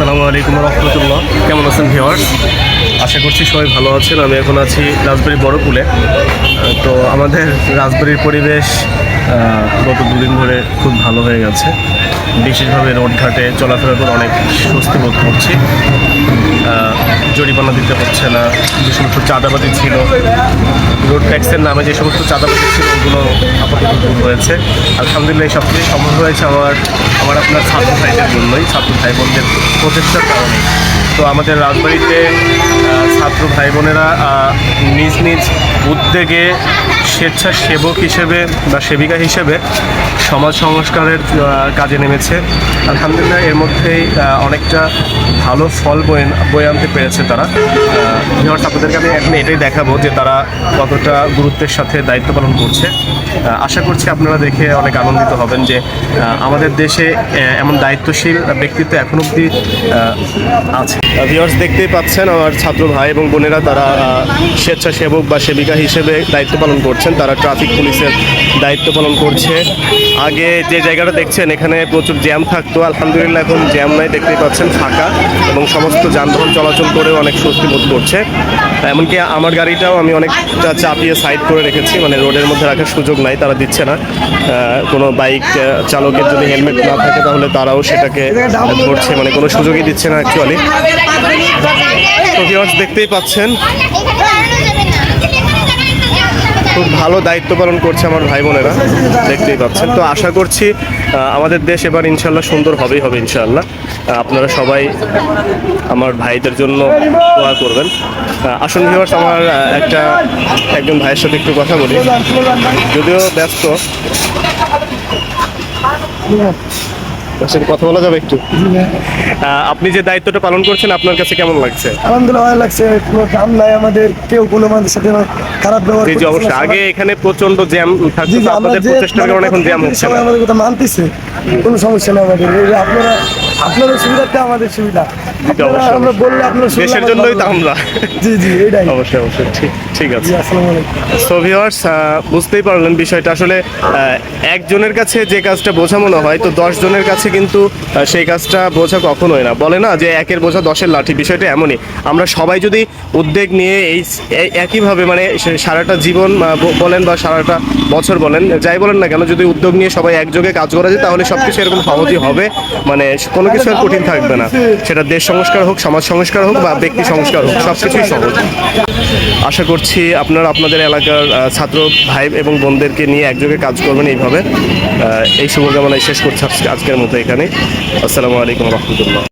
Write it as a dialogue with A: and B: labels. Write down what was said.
A: আসসালামু আলাইকুম রহমতুল্লাহ। কেমন আছেন ভিউয়ার্স? আশা করছি সবাই ভালো আছেন। আমি এখন আছি রাজবাড়ী বড়কুলে। তো আমাদের রাজবাড়ীর পরিবেশ গত দুদিন ধরে খুব ভালো হয়ে গেছে। বিশেষভাবে রোডঘাটে চলাফেরা করে অনেক স্বস্তি বোধ করছি। জরিমানা দিতে হচ্ছে না। যে সমস্ত চাঁদাবাজি ছিল, রোড ট্যাক্সের নামে যে সমস্ত চাঁদাবাজি ছিল, ওগুলো আপাতত দূর হয়েছে। আলহামদুলিল্লাহ এই সব কিছু সম্ভব হয়েছে আমার আপনার ছাত্র ভাইদের জন্যই, ছাত্র ভাই বোনদের প্রচেষ্টার কারণে। তো আমাদের রাজবাড়িতে ছাত্র ভাই বোনেরা নিজ নিজ উদ্যোগে স্বেচ্ছাসেবক হিসেবে বা সেবিকা হিসেবে সমাজ সংস্কারের কাজে নেমেছে। আলহামদুলিল্লাহ এর মধ্যেই অনেকটা ভালো ফল বয়ে আনতে পেরেছে তারা। ভিউয়ার্স, আপনাদেরকে আমি এখন এটাই দেখাবো যে তারা কতটা গুরুত্বের সাথে দায়িত্ব পালন করছে। আশা করছি আপনারা দেখে অনেক আনন্দিত হবেন যে আমাদের দেশে এমন দায়িত্বশীল ব্যক্তিত্ব এখন অবধি আছে। ভিউয়ার্স, দেখতেই পাচ্ছেন আমার ছাত্র ভাই এবং বোনেরা তারা স্বেচ্ছাসেবক বা সেবিকা হিসেবে দায়িত্ব পালন করছেন। তারা ট্রাফিক পুলিশের দায়িত্ব পালন করছে। আগে যে জায়গাটা দেখছেন এখানে প্রচুর জ্যাম থাকতো, আলহামদুলিল্লাহ এখন জ্যাম নাই, দেখতেই পাচ্ছেন ফাঁকা, এবং সমস্ত যানবাহন চলাচল করেও অনেক স্বস্তি বোধ করছে। এমনকি আমার গাড়িটাও আমি অনেকটা চাপিয়ে সাইড করে রেখেছি, মানে রোডের মধ্যে রাখার সুযোগ নাই, তারা দিচ্ছে না। কোনো বাইক চালকের যদি হেলমেট না থাকে তাহলে তারাও সেটাকে ধরছে, মানে কোনো সুযোগই দিচ্ছে না অ্যাকচুয়ালি। তো ভিউয়ার্স, দেখতেই পাচ্ছেন খুব ভালো দায়িত্ব পালন করছে আমার ভাই বোনেরা, দেখতেই পাচ্ছেন। তো আশা করছি আমাদের দেশ এবার ইনশাল্লাহ সুন্দর হবে ইনশাল্লাহ। আপনারা সবাই আমার ভাইদের জন্য দোয়া করবেন। আসুন ভিউয়ার্স, আমার একজন ভাইয়ের সাথে একটু কথা বলি, যদিও ব্যস্ত। কথা বলা যাবে একটু? আপনি যে দায়িত্বটা পালন করছেন আপনার কাছে কেমন লাগছে?
B: আলহামদুলিল্লাহ ভালো লাগছে। কোনো দাম নাই আমাদের, কেউ কোনো মানুষের সাথে খারাপ ব্যবহার
A: জি অবশ্যই। আগে এখানে প্রচন্ড জ্যাম থাকতো, আপনাদের প্রচেষ্টার কারণে এখন জ্যাম হচ্ছে না।
B: আমাদের কথা মানতেছে, কোনো সমস্যা নেই আমাদের। আপনাদের সুবিধাতে আমাদের সুবিধা। আমরা বললে আপনার
A: দেশের জন্যই তো আমরা।
B: জি জি, এটাই।
A: অবশ্যই অবশ্যই, ঠিক আছে।
B: আসসালামু আলাইকুম।
A: সো ভিউয়ার্স, বুঝতেই পারলেন বিষয়টা। আসলে একজনের কাছে যে কাজটা বোঝা মনে হয়, তো 10 জনের কাছে কিন্তু সেই কাজটা বোঝা কখনোই না। বলে না যে একের বোঝা 10-এর লাঠি, বিষয়টা এমনই। আমরা সবাই যদি উদ্যোগ নিয়ে এই একইভাবে, মানে সারাটা জীবন বলেন বা সারাটা বছর বলেন, যাই বলেন না কেন, যদি উদ্যোগ নিয়ে সবাই একযোগে কাজ করা যায় তাহলে সব কিছু এরকম সহজই হবে। মানে কোনো কিছু আর কঠিন থাকবে না। সেটা দেশ সংস্কার হোক, সমাজ সংস্কার হোক বা ব্যক্তি সংস্কার হোক, সব কিছুই সহজ। আশা করছি আপনারা আপনাদের এলাকার ছাত্র ভাই এবং বোনদেরকে নিয়ে একযোগে কাজ করবেন এইভাবে। এই শুভকামনায় শেষ করছি আজকের মতো এখানে। আসসালামু আলাইকুম রহমতুল্লাহ।